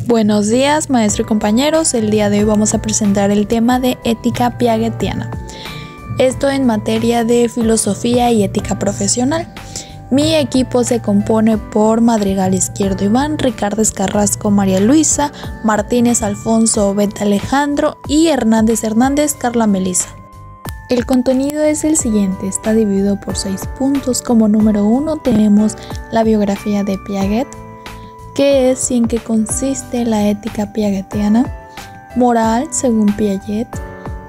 Buenos días, maestro y compañeros. El día de hoy vamos a presentar el tema de ética piagetiana. Esto en materia de filosofía y ética profesional. Mi equipo se compone por Madrigal Izquierdo Iván, Ricardo Carrasco María Luisa, Martínez Alfonso Beta Alejandro y Hernández Carla Melisa. El contenido es el siguiente, está dividido por 6 puntos. Como número 1 tenemos la biografía de Piaget, qué es y en qué consiste la ética piagetiana, moral según Piaget,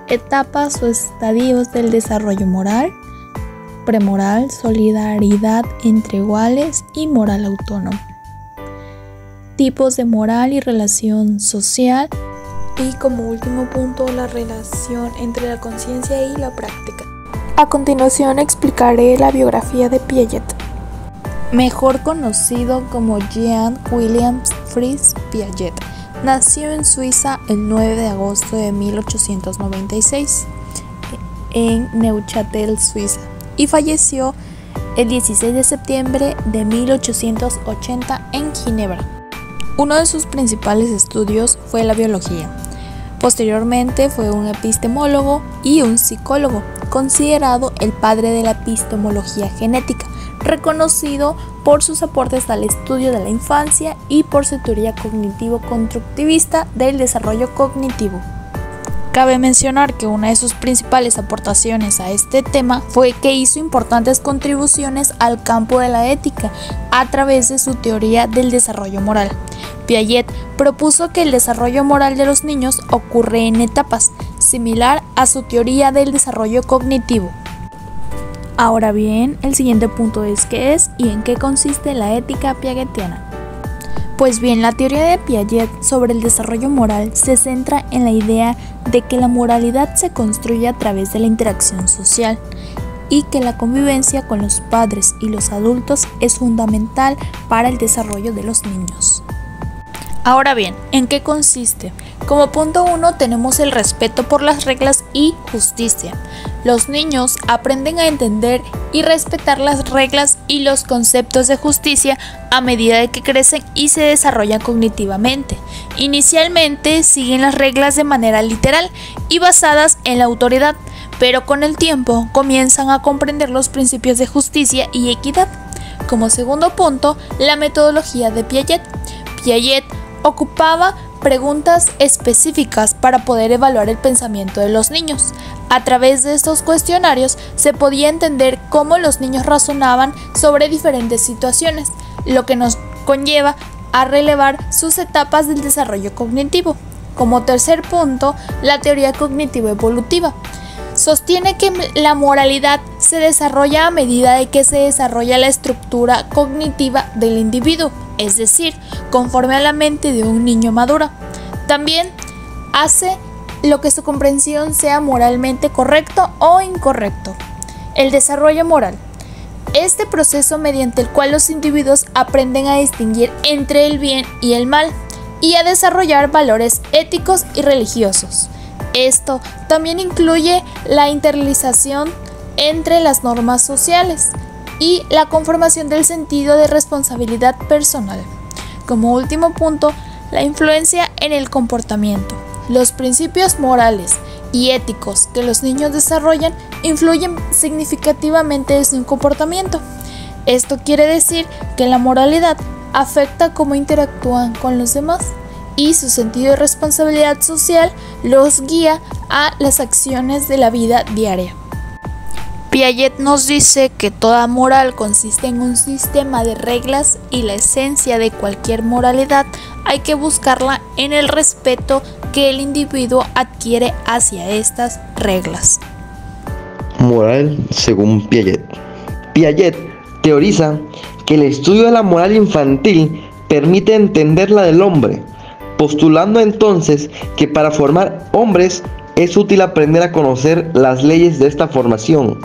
etapas o estadios del desarrollo moral, premoral, solidaridad entre iguales y moral autónoma, tipos de moral y relación social, y como último punto la relación entre la conciencia y la práctica. A continuación explicaré la biografía de Piaget, mejor conocido como Jean William Fritz Piaget. Nació en Suiza el 9 de agosto de 1896 en Neuchâtel, Suiza, y falleció el 16 de septiembre de 1880 en Ginebra. Uno de sus principales estudios fue la biología. Posteriormente fue un epistemólogo y un psicólogo, considerado el padre de la epistemología genética, reconocido por sus aportes al estudio de la infancia y por su teoría cognitivo-constructivista del desarrollo cognitivo. Cabe mencionar que una de sus principales aportaciones a este tema fue que hizo importantes contribuciones al campo de la ética a través de su teoría del desarrollo moral. Piaget propuso que el desarrollo moral de los niños ocurre en etapas, similar a su teoría del desarrollo cognitivo. Ahora bien, el siguiente punto es qué es y en qué consiste la ética piagetiana. Pues bien, la teoría de Piaget sobre el desarrollo moral se centra en la idea de que la moralidad se construye a través de la interacción social y que la convivencia con los padres y los adultos es fundamental para el desarrollo de los niños. Ahora bien, ¿en qué consiste? Como punto 1 tenemos el respeto por las reglas y justicia. Los niños aprenden a entender y respetar las reglas y los conceptos de justicia a medida de que crecen y se desarrollan cognitivamente. Inicialmente siguen las reglas de manera literal y basadas en la autoridad, pero con el tiempo comienzan a comprender los principios de justicia y equidad. Como segundo punto, la metodología de Piaget. Piaget ocupaba preguntas específicas para poder evaluar el pensamiento de los niños. A través de estos cuestionarios se podía entender cómo los niños razonaban sobre diferentes situaciones, lo que nos conlleva a relevar sus etapas del desarrollo cognitivo. Como tercer punto, la teoría cognitivo-evolutiva. Sostiene que la moralidad se desarrolla a medida de que se desarrolla la estructura cognitiva del individuo, es decir, conforme a la mente de un niño madura. También hace lo que su comprensión sea moralmente correcto o incorrecto. El desarrollo moral. Este proceso mediante el cual los individuos aprenden a distinguir entre el bien y el mal y a desarrollar valores éticos y religiosos. Esto también incluye la internalización entre las normas sociales y la conformación del sentido de responsabilidad personal. Como último punto, la influencia en el comportamiento. Los principios morales y éticos que los niños desarrollan influyen significativamente en su comportamiento. Esto quiere decir que la moralidad afecta cómo interactúan con los demás y su sentido de responsabilidad social los guía a las acciones de la vida diaria. Piaget nos dice que toda moral consiste en un sistema de reglas y la esencia de cualquier moralidad hay que buscarla en el respeto que el individuo adquiere hacia estas reglas. Moral según Piaget. Piaget teoriza que el estudio de la moral infantil permite entender la del hombre, postulando entonces que para formar hombres es útil aprender a conocer las leyes de esta formación.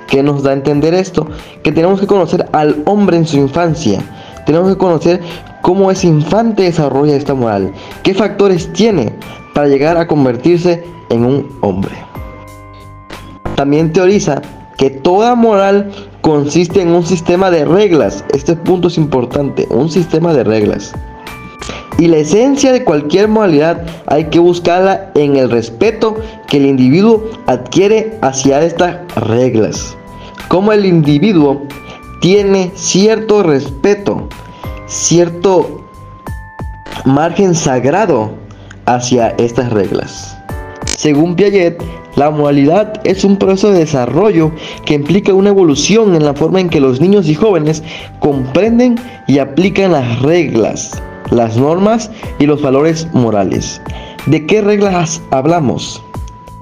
¿Qué nos da a entender esto? Que tenemos que conocer al hombre en su infancia, tenemos que conocer cómo ese infante desarrolla esta moral, qué factores tiene para llegar a convertirse en un hombre. También teoriza que toda moral consiste en un sistema de reglas. Este punto es importante, un sistema de reglas. Y la esencia de cualquier moralidad hay que buscarla en el respeto que el individuo adquiere hacia estas reglas. Como el individuo tiene cierto respeto, cierto margen sagrado hacia estas reglas. Según Piaget, la moralidad es un proceso de desarrollo que implica una evolución en la forma en que los niños y jóvenes comprenden y aplican las reglas, las normas y los valores morales. ¿De qué reglas hablamos?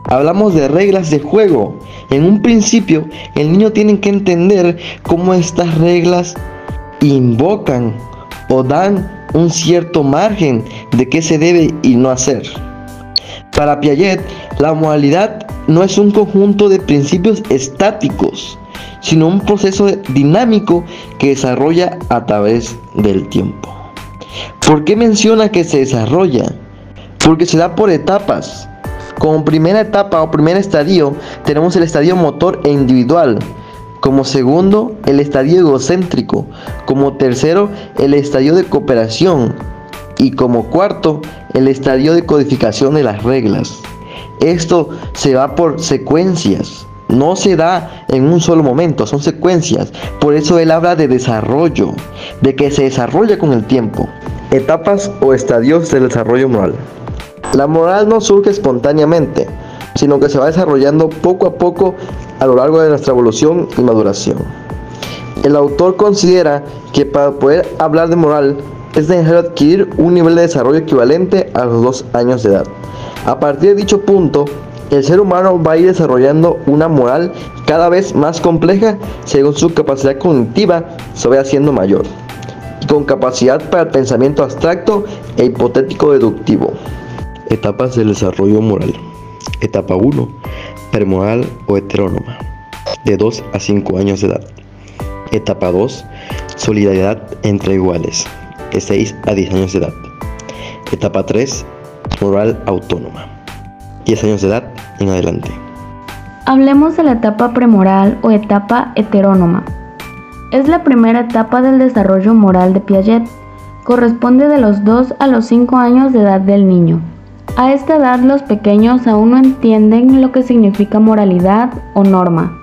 Hablamos de reglas de juego. En un principio, el niño tiene que entender cómo estas reglas invocan o dan un cierto margen de qué se debe y no hacer. Para Piaget, la moralidad no es un conjunto de principios estáticos, sino un proceso dinámico que desarrolla a través del tiempo. ¿Por qué menciona que se desarrolla? Porque se da por etapas. Como primera etapa o primer estadio tenemos el estadio motor e individual. Como segundo, el estadio egocéntrico. Como tercero, el estadio de cooperación. Y como cuarto, el estadio de codificación de las reglas. Esto se va por secuencias. No se da en un solo momento, son secuencias. Por eso él habla de desarrollo, de que se desarrolla con el tiempo. Etapas o estadios del desarrollo moral. La moral no surge espontáneamente, sino que se va desarrollando poco a poco a lo largo de nuestra evolución y maduración. El autor considera que para poder hablar de moral es necesario adquirir un nivel de desarrollo equivalente a los 2 años de edad. A partir de dicho punto, el ser humano va a ir desarrollando una moral cada vez más compleja según su capacidad cognitiva se vaya haciendo mayor, y con capacidad para el pensamiento abstracto e hipotético deductivo. Etapas del desarrollo moral. Etapa 1. Premoral o heterónoma, de 2 a 5 años de edad. Etapa 2. Solidaridad entre iguales, de 6 a 10 años de edad. Etapa 3. Moral autónoma, 10 años de edad en adelante. Hablemos de la etapa premoral o etapa heterónoma. Es la primera etapa del desarrollo moral de Piaget. Corresponde de los 2 a los 5 años de edad del niño. A esta edad los pequeños aún no entienden lo que significa moralidad o norma.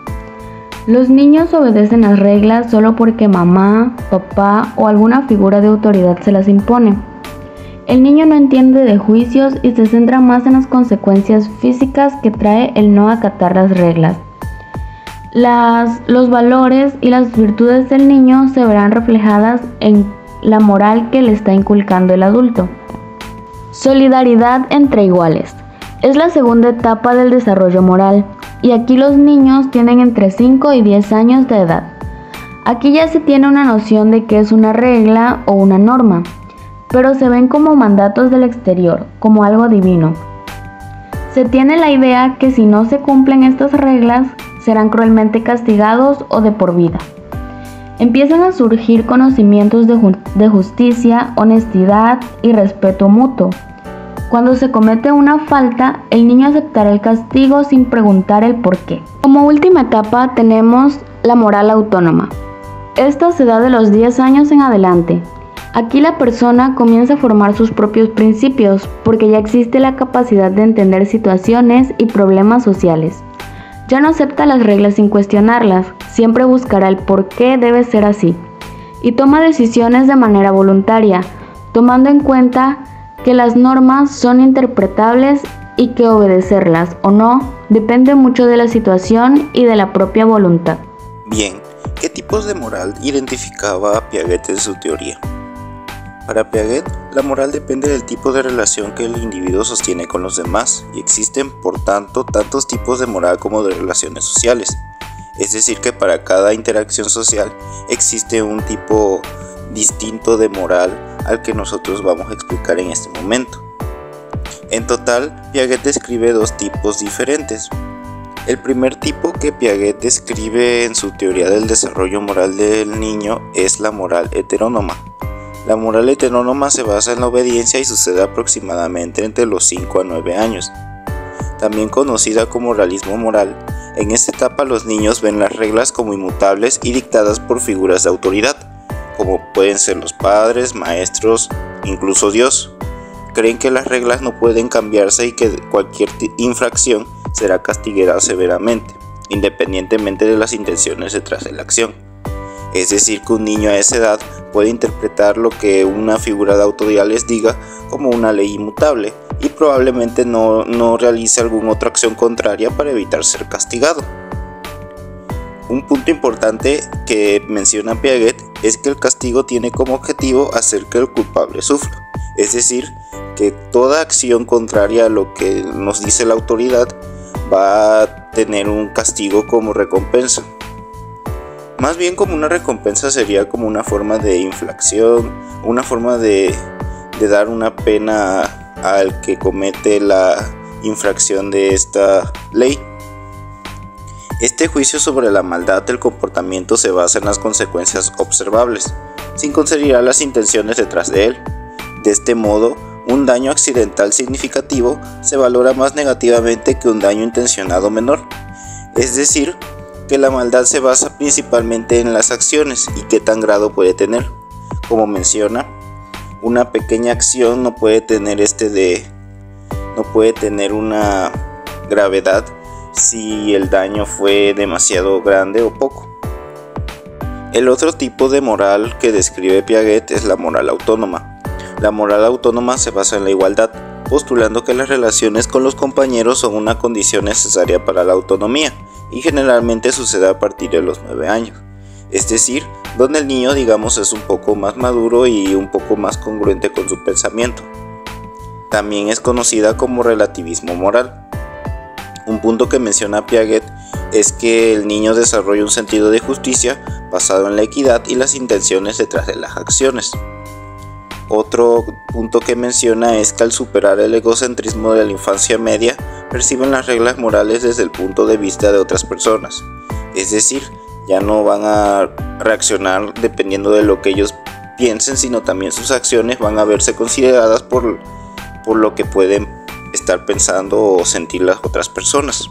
Los niños obedecen las reglas solo porque mamá, papá o alguna figura de autoridad se las impone. El niño no entiende de juicios y se centra más en las consecuencias físicas que trae el no acatar las reglas. Los valores y las virtudes del niño se verán reflejadas en la moral que le está inculcando el adulto. Solidaridad entre iguales. Es la segunda etapa del desarrollo moral, y aquí los niños tienen entre 5 y 10 años de edad. Aquí ya se tiene una noción de qué es una regla o una norma, pero se ven como mandatos del exterior, como algo divino. Se tiene la idea que si no se cumplen estas reglas, serán cruelmente castigados o de por vida. Empiezan a surgir conocimientos de justicia, honestidad y respeto mutuo. Cuando se comete una falta, el niño aceptará el castigo sin preguntar el por qué. Como última etapa tenemos la moral autónoma. Esta se da de los 10 años en adelante. Aquí la persona comienza a formar sus propios principios porque ya existe la capacidad de entender situaciones y problemas sociales. Ya no acepta las reglas sin cuestionarlas, siempre buscará el por qué debe ser así y toma decisiones de manera voluntaria, tomando en cuenta que las normas son interpretables y que obedecerlas o no depende mucho de la situación y de la propia voluntad. Bien, ¿qué tipos de moral identificaba Piaget en su teoría? Para Piaget, la moral depende del tipo de relación que el individuo sostiene con los demás y existen, por tanto, tantos tipos de moral como de relaciones sociales. Es decir, que para cada interacción social existe un tipo distinto de moral al que nosotros vamos a explicar en este momento. En total, Piaget describe 2 tipos diferentes. El primer tipo que Piaget describe en su teoría del desarrollo moral del niño es la moral heterónoma. La moral heterónoma se basa en la obediencia y sucede aproximadamente entre los 5 a 9 años. También conocida como realismo moral, en esta etapa los niños ven las reglas como inmutables y dictadas por figuras de autoridad, como pueden ser los padres, maestros, incluso Dios. Creen que las reglas no pueden cambiarse y que cualquier infracción será castigada severamente, independientemente de las intenciones detrás de la acción. Es decir, que un niño a esa edad puede interpretar lo que una figura de autoridad les diga como una ley inmutable y probablemente no realice alguna otra acción contraria para evitar ser castigado. Un punto importante que menciona Piaget es que el castigo tiene como objetivo hacer que el culpable sufra, es decir, que toda acción contraria a lo que nos dice la autoridad va a tener un castigo como recompensa. Más bien como una recompensa sería como una forma de inflación, una forma de dar una pena al que comete la infracción de esta ley. Este juicio sobre la maldad del comportamiento se basa en las consecuencias observables, sin considerar las intenciones detrás de él. De este modo, un daño accidental significativo se valora más negativamente que un daño intencionado menor. Es decir, que la maldad se basa principalmente en las acciones y qué tan grado puede tener. Como menciona, una pequeña acción no puede tener una gravedad si el daño fue demasiado grande o poco. El otro tipo de moral que describe Piaget es la moral autónoma. La moral autónoma se basa en la igualdad, postulando que las relaciones con los compañeros son una condición necesaria para la autonomía y generalmente sucede a partir de los 9 años. Es decir, donde el niño, es un poco más maduro y un poco más congruente con su pensamiento. También es conocida como relativismo moral. Un punto que menciona Piaget es que el niño desarrolla un sentido de justicia basado en la equidad y las intenciones detrás de las acciones. Otro punto que menciona es que al superar el egocentrismo de la infancia media, perciben las reglas morales desde el punto de vista de otras personas. Es decir, ya no van a reaccionar dependiendo de lo que ellos piensen, sino también sus acciones van a verse consideradas por lo que pueden estar pensando o sentir las otras personas.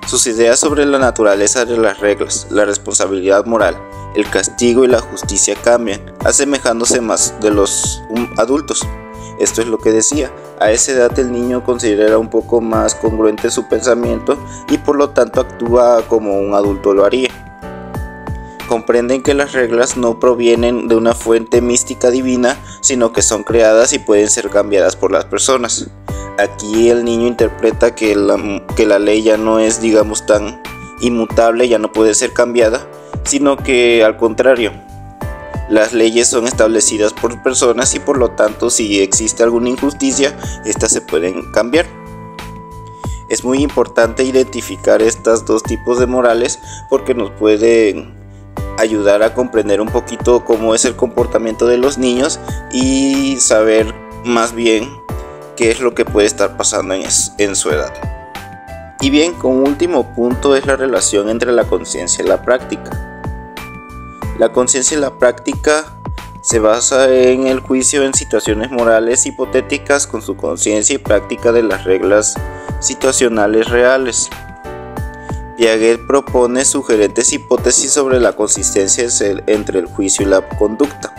Sus ideas sobre la naturaleza de las reglas, la responsabilidad moral, el castigo y la justicia cambian, asemejándose más de los adultos. Esto es lo que decía, a esa edad el niño considera un poco más congruente su pensamiento y por lo tanto actúa como un adulto lo haría. Comprenden que las reglas no provienen de una fuente mística divina, sino que son creadas y pueden ser cambiadas por las personas. Aquí el niño interpreta que la ley ya no es, tan inmutable, ya no puede ser cambiada, sino que al contrario, las leyes son establecidas por personas y por lo tanto si existe alguna injusticia, estas se pueden cambiar. Es muy importante identificar estos dos tipos de morales porque nos pueden ayudar a comprender un poquito cómo es el comportamiento de los niños y saber más bien qué es lo que puede estar pasando en su edad. Y bien, como último punto es la relación entre la conciencia y la práctica. La conciencia y la práctica se basa en el juicio en situaciones morales hipotéticas con su conciencia y práctica de las reglas situacionales reales. Piaget propone sugerentes hipótesis sobre la consistencia entre el juicio y la conducta.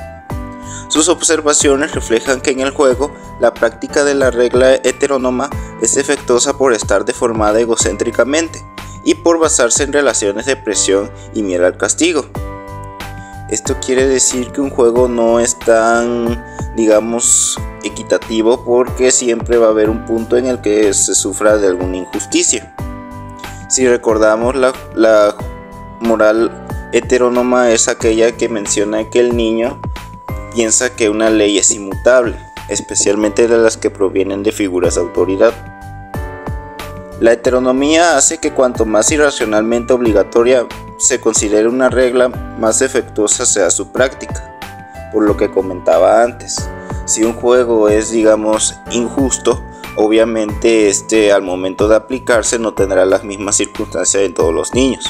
Sus observaciones reflejan que en el juego, la práctica de la regla heterónoma es efectuosa por estar deformada egocéntricamente y por basarse en relaciones de presión y miedo al castigo. Esto quiere decir que un juego no es tan, equitativo porque siempre va a haber un punto en el que se sufra de alguna injusticia. Si recordamos, la moral heterónoma es aquella que menciona que el niño piensa que una ley es inmutable, especialmente de las que provienen de figuras de autoridad. La heteronomía hace que cuanto más irracionalmente obligatoria se considere una regla, más efectuosa sea su práctica. Por lo que comentaba antes, si un juego es, injusto, obviamente al momento de aplicarse no tendrá las mismas circunstancias en todos los niños.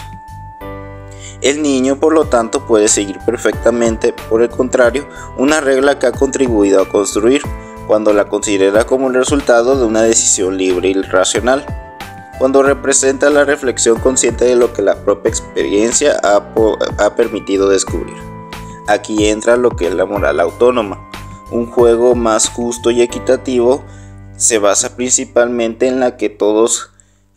El niño, por lo tanto, puede seguir perfectamente, por el contrario, una regla que ha contribuido a construir, cuando la considera como el resultado de una decisión libre y racional, cuando representa la reflexión consciente de lo que la propia experiencia ha permitido descubrir. aquí entra lo que es la moral autónoma. Un juego más justo y equitativo se basa principalmente en la que todos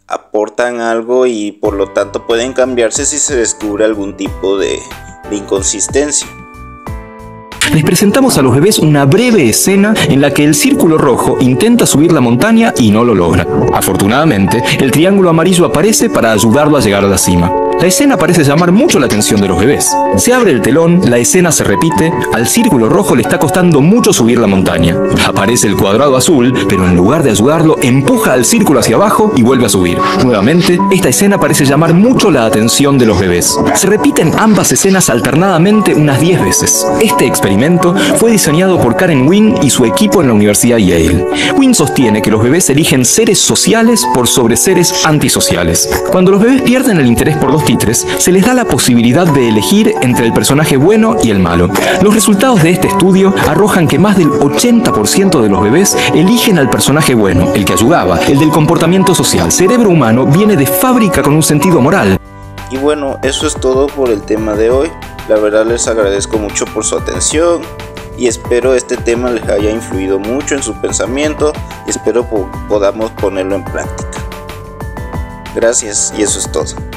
aportan algo y por lo tanto pueden cambiarse si se descubre algún tipo de inconsistencia. Les presentamos a los bebés una breve escena en la que el círculo rojo intenta subir la montaña y no lo logra. Afortunadamente, el triángulo amarillo aparece para ayudarlo a llegar a la cima. La escena parece llamar mucho la atención de los bebés. Se abre el telón, la escena se repite, al círculo rojo le está costando mucho subir la montaña. Aparece el cuadrado azul, pero en lugar de ayudarlo, empuja al círculo hacia abajo y vuelve a subir. Nuevamente, esta escena parece llamar mucho la atención de los bebés. Se repiten ambas escenas alternadamente unas 10 veces. Este experimento fue diseñado por Karen Wynn y su equipo en la Universidad Yale. Wynn sostiene que los bebés eligen seres sociales por sobre seres antisociales. Cuando los bebés pierden el interés por los títeres, se les da la posibilidad de elegir entre el personaje bueno y el malo. Los resultados de este estudio arrojan que más del 80% de los bebés eligen al personaje bueno, el que ayudaba, el del comportamiento social. El cerebro humano viene de fábrica con un sentido moral. Y bueno, eso es todo por el tema de hoy. La verdad les agradezco mucho por su atención y espero este tema les haya influido mucho en su pensamiento y espero podamos ponerlo en práctica. Gracias y eso es todo.